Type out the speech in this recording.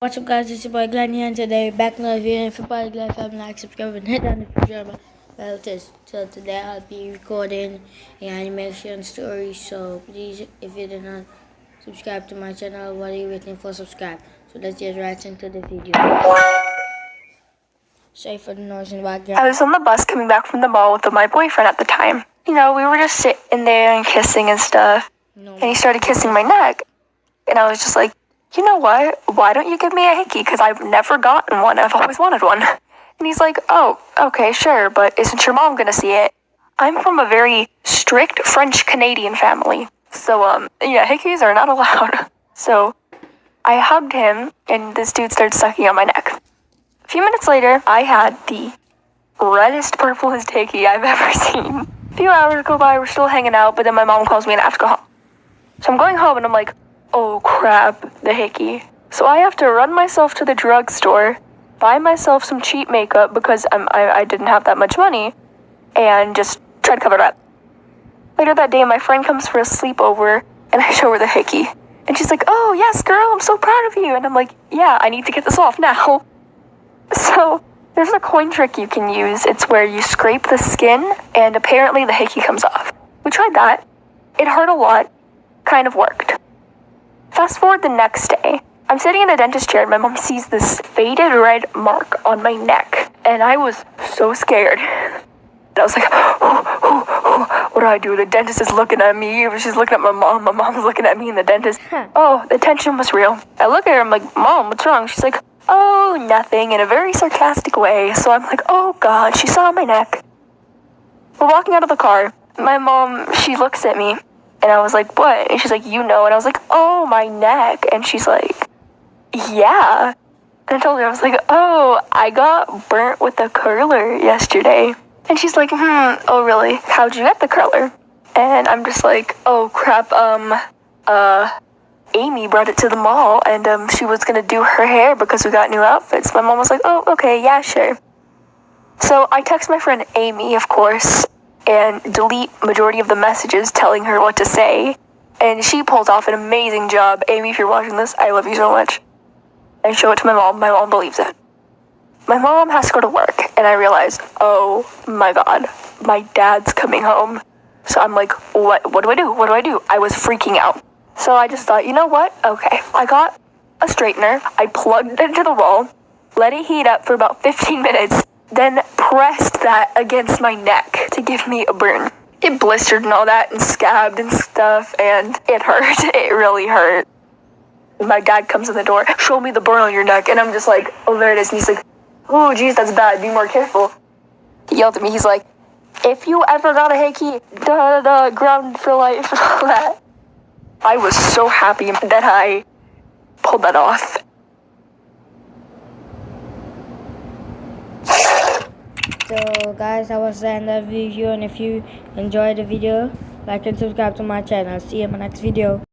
What's up guys, it's your boy Glenn here and today back in another video. If you're part of Glenn family, like, subscribe and hit on the subscribe bell. So today I'll be recording an animation story, so please, if you did not subscribe to my channel, what are you waiting for? Subscribe. So let's get right into the video. Sorry for the noise in the background. I was on the bus coming back from the mall with my boyfriend at the time. You know, we were just sitting there and kissing and stuff. And he started kissing my neck. And I was just like, you know what? Why don't you give me a hickey? Because I've never gotten one. I've always wanted one. And he's like, oh, okay, sure. But isn't your mom going to see it? I'm from a very strict French-Canadian family. So, yeah, hickeys are not allowed. So I hugged him and this dude started sucking on my neck. A few minutes later, I had the reddest, purplest hickey I've ever seen. A few hours go by, we're still hanging out, but then my mom calls me and I have to go home. So I'm going home and I'm like, oh crap, the hickey. So I have to run myself to the drugstore, buy myself some cheap makeup because I didn't have that much money, and just try to cover it up. Later that day, my friend comes for a sleepover, and I show her the hickey. And she's like, oh yes girl, I'm so proud of you. And I'm like, yeah, I need to get this off now. So there's a coin trick you can use. It's where you scrape the skin, and apparently the hickey comes off. We tried that. It hurt a lot. Kind of worked. Fast forward the next day. I'm sitting in the dentist chair and my mom sees this faded red mark on my neck. And I was so scared. And I was like, what do I do? The dentist is looking at me. She's looking at my mom. My mom's looking at me and the dentist. Oh, the tension was real. I look at her, I'm like, Mom, what's wrong? She's like, oh, nothing, in a very sarcastic way. So I'm like, oh God, she saw my neck. We're walking out of the car. My mom, she looks at me. And I was like, what? And she's like, you know. And I was like, oh, my neck. And she's like, yeah. And I told her, I was like, oh, I got burnt with a curler yesterday. And she's like, oh, really? How'd you get the curler? And I'm just like, oh, crap, Amy brought it to the mall, and, she was gonna do her hair because we got new outfits. My mom was like, oh, okay, yeah, sure. So I text my friend Amy, of course, and delete majority of the messages telling her what to say. And she pulls off an amazing job. Amy, if you're watching this, I love you so much. I show it to my mom. My mom believes it. My mom has to go to work, and I realize, oh my God, my dad's coming home. So I'm like, what do I do? What do I do? I was freaking out. So I just thought, you know what? Okay, I got a straightener. I plugged it into the wall, let it heat up for about 15 minutes, then pressed that against my neck to give me a burn. It blistered and all that and scabbed and stuff, and it hurt. It really hurt. My dad comes in the door, show me the burn on your neck, and I'm just like, oh, there it is. And he's like, oh, geez, that's bad. Be more careful. He yelled at me. He's like, if you ever got a hickey, ground for life, all that. I was so happy that I pulled that off. So guys, that was the end of the video, and if you enjoyed the video, like and subscribe to my channel. See you in my next video.